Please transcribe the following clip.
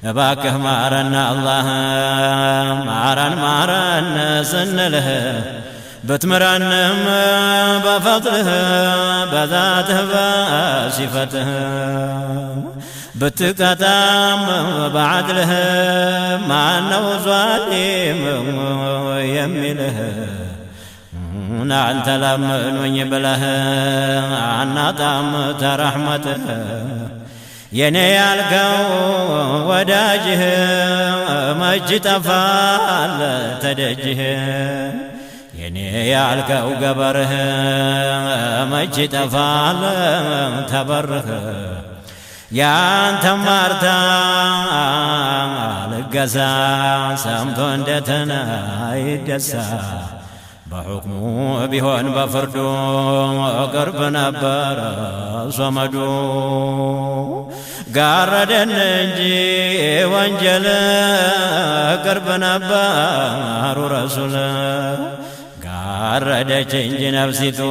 እባክህ ማረን አላህ ማረን ማረን ስንልህ ብትምረንም በፈضልህ በዛትህ በሲፈትህ ብትቀጣም በዓድልህ ማነው ዛሊም የሚልህ አንተ ለምኑኝ ብለህ አናጣም ተረሕመትህ የኔ ያልከው ወዳጅህ መች ጠፋል ተደጅህ የኔ ያልከው ገበርህ መች ጠፋል ተበርህ ያንተ ማርታ ልገሳ ሰምቶ እንደተና ይደሳ በሕክሙ ቢሆን በፍርዱ ቅርብ ነበረ ሶመዱ ጋረደን እንጂ ወንጀል ቅርብ ነበሩ ረሱል ጋረደች እንጂ ነፍሲቱ